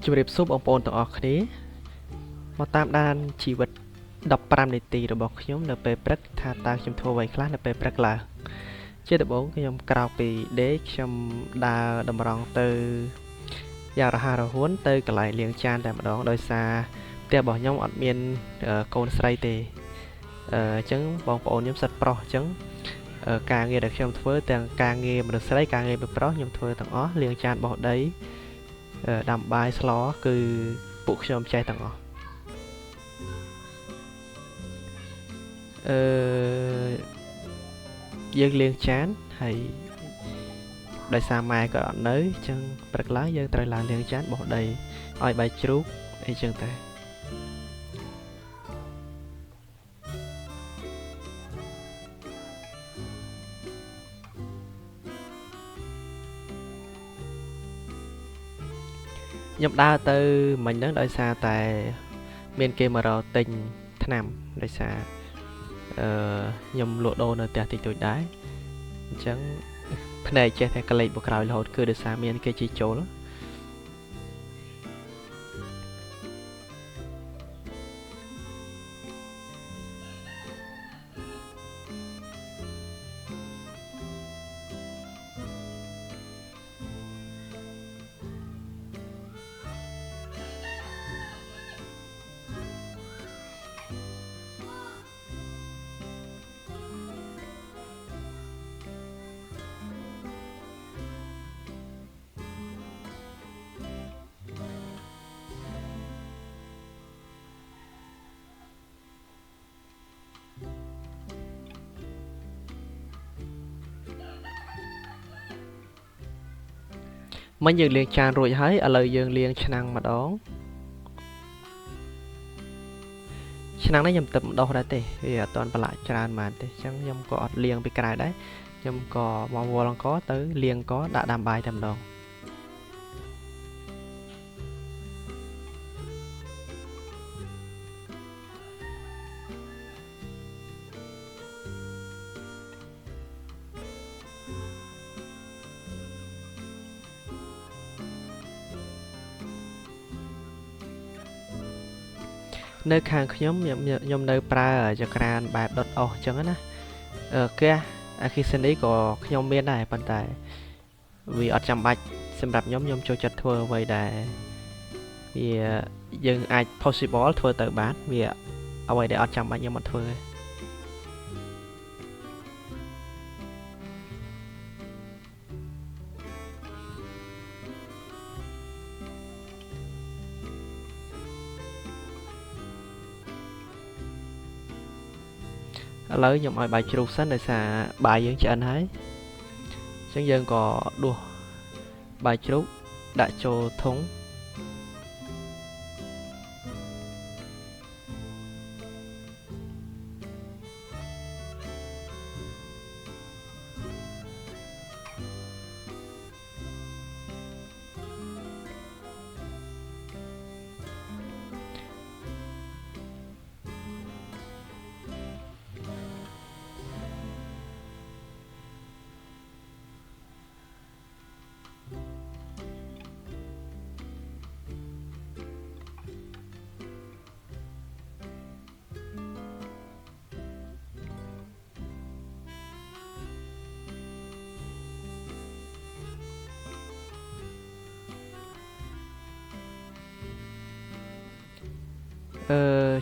ជំរាបសួរបងប្អូនទាំងអស់គ្នាមកតាមដានជីវិត15នាទីរបស់ខ្ញុំនៅពេលព្រឹកថាតើខ្ញុំធ្វើអ្វីខ្លះនៅពេលព្រឹកឡើងជាដំបូងខ្ញុំក្រោកពីដេកខ្ញុំដើរតម្រង់ទៅយ៉ាងរហ័សរហួនទៅកន្លែងលាងចានតែម្ដងដោយសារផ្ទះរបស់ខ្ញុំអត់មានកូនស្រីទេអញ្ចឹងបងប្អូនខ្ញុំសិតប្រុសអញ្ចឹងការងារដែលខ្ញុំធ្វើទាំងការងារមនុស្សស្រីការងារប្រុសខ្ញុំធ្វើទាំងអស់លាងចានបោះដីដាំបាយស្លគឺពួកខ្ញុំចេះទាំងអស់យើងលាងចានហើយដោយសារម៉ែក៏អត់នៅអញ្ចឹងព្រឹកឡើងយើងត្រូវឡើងលាងចានបោះដីឲ្យបាយជ្រូកអីចឹងតែខ្ញុំដើរទៅមិញហ្នឹងដោយសារតែមានគេមករកទិញថ្នាំដោយសារខ្ញុំលក់ដូរនៅផ្ទះតិចតួចដែរអញ្ចឹងភ្នែកចេះតែក្លែកបក្រោយរហូតគឺដោយសារមានគេជីចូលមិញយើងលាងចានរួចហើយឥឡូវយើងលាងឆ្នាំងម្ដងឆ្នាំងនេះខ្ញុំទឹកម្ដុសដែរទេវាអត់ទាន់ប្រឡាក់ច្រើនហ្មងទេអញ្ចឹងខ្ញុំក៏អត់លាងពីក្រៅដែរខ្ញុំក៏មកវល់អង្គទៅលាងក៏ដាក់ដាំបាយតែម្ដងនៅខាងខ្ញុំនៅប្រើចក្រានបែបដុតអុសអញ្ចឹងណាគេអគ្គិសនីក៏ខ្ញុំមានដែរប៉ុន្តែវាអត់ចាំបាច់សម្រាប់ខ្ញុំចូលចិត្តធ្វើអ្វីដែលវាយើងអាច possible ធ្វើទៅបានវាអ្វីដែលអត់ចាំបាច់ខ្ញុំអត់ធ្វើទេឥឡូវខ្ញុំឲ្យបាយជ្រូកសិនដោយសារបាយយើងឆ្អិនហើយអញ្ចឹងយើងក៏ដួសបាយជ្រូកដាក់ចូលធុង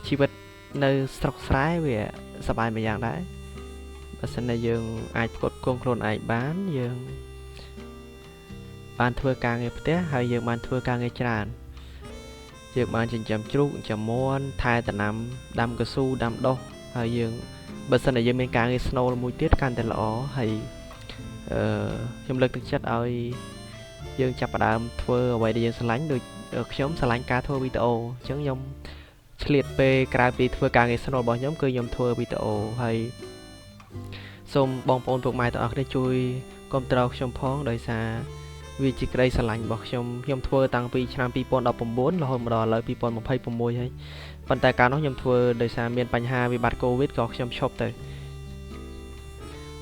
ជីវិតនៅស្រុកស្រែវាសប្បាយមួយយ៉ាងដែរបើសិនតែយើងអាចផ្គត់ផ្គង់ខ្លួនឯងបានយើងបានធ្វើការងារផ្ទះហើយយើងបានធ្វើការងារច្រើនយើងបានចិញ្ចឹមជ្រូកចិញ្ចឹមមាន់ថែដំណាំដាំកៅស៊ូដាំដុះហើយយើងបើសិនតែយើងមានការងារស្នូលមួយទៀតកាន់តែល្អហើយខ្ញុំលើកទឹកចិត្តឲ្យយើងចាប់ផ្ដើមធ្វើអ្វីដែលយើងស្រឡាញ់ដូចខ្ញុំស្រឡាញ់ការធ្វើវីដេអូអញ្ចឹងខ្ញុំឆ្លៀតពេលក្រៅពីធ្វើការងារស្នូលរបស់ខ្ញុំគឺខ្ញុំធ្វើវីដេអូហើយសូមបងប្អូនពុកម៉ែទាំងអស់គ្នាជួយគាំទ្រខ្ញុំផងដោយសារវាជាក្តីស្រឡាញ់របស់ខ្ញុំធ្វើតាំងពីឆ្នាំ2019រហូតមកដល់ឥឡូវ2026ហើយប៉ុន្តែកាលនោះខ្ញុំធ្វើដោយសារមានបញ្ហាវិបត្តិកូវីដក៏ខ្ញុំឈប់ទៅ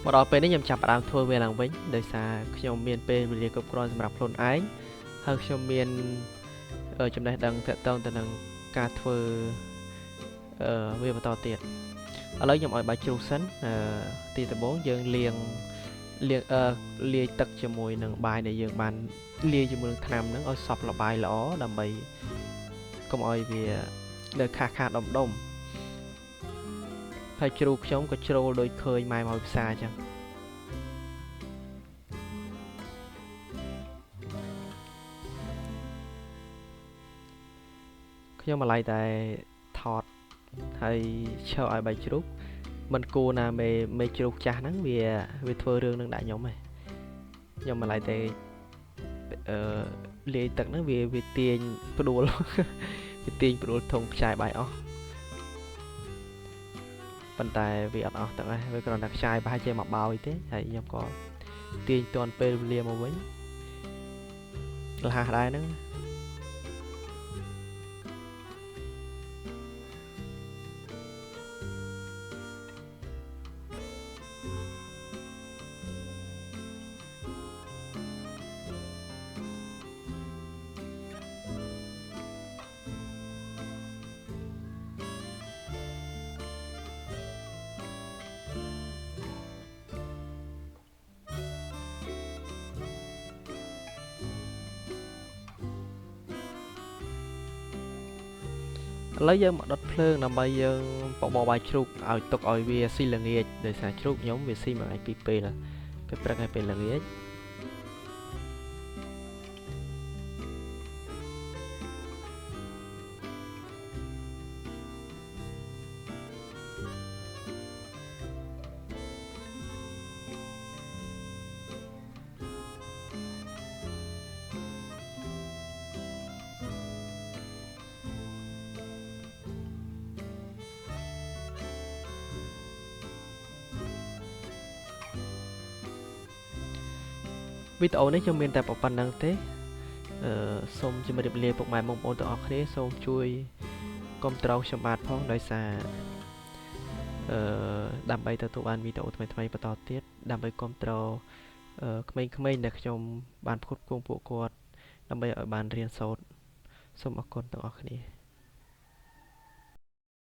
មកដល់ពេលនេះខ្ញុំចាប់ផ្ដើមធ្វើវាឡើងវិញដោយសារខ្ញុំមានពេលវេលាគ្រប់គ្រាន់សម្រាប់ខ្លួនឯងហើយខ្ញុំមាន ចំណេះដឹងតាក់ទងទៅនឹងការធ្វើវាបន្តទៀតឥឡូវខ្ញុំឲ្យបាយជ្រូកសិនទីដំបូងយើងលាងលាយទឹកជាមួយនឹងបាយដែលយើងបានលាយជាមួយនឹងថ្នាំហ្នឹងឲ្យសព្វល្បាយល្អដើម្បីកុំឲ្យវានៅខាដុំហើយជ្រូកខ្ញុំក៏ជ្រូលដូចឃើញម៉ែមកផ្សារអញ្ចឹងខ្ញុំម្លាយតែថតហើយឈរឲ្យបាយជ្រូកមិនគួរណាមេជ្រូកចាស់ហ្នឹងវាធ្វើរឿងនឹងដាក់ខ្ញុំឯងខ្ញុំម្លាយតែលាយទឹកហ្នឹងវាទាញផ្ដួលវាទាញផ្ដួលធុងខ្ចាយបាយអស់ប៉ុន្តែវាអត់អស់ទាំងអស់វាគ្រាន់តែខ្ចាយប្រហែលជាមកបោយទេហើយខ្ញុំក៏ទាញទាន់ពេលវេលាមកវិញលះដែរហ្នឹងឥឡូវយើងមកដុតភ្លើងដើម្បីយើងបបរបាយជ្រូកឲ្យទុកឲ្យវាស៊ីល្ងាចដោយសារជ្រូកខ្ញុំវាស៊ីមួយថ្ងៃពីរពេលព្រឹកហើយពេលល្ងាចវីដេអូនេះខ្ញុំមានតែប៉ុណ្្នឹងទេសូមជម្រាបលាពុកម៉ែបងប្អូនទាំងអស់គ្នាសូមជួយគាំទ្រខ្ញុំបាទផងដោយសារដើម្បីទទួលបានវីដេអូថ្មីៗបន្តទៀតដើម្បីគាំទ្រក្មេងៗដែលខ្ញុំបានផ្គត់ផ្គង់ពួកគាត់ដើម្បីឲ្យបានរៀនសូត្រសូមអរគុណទាំងអស់គ្នា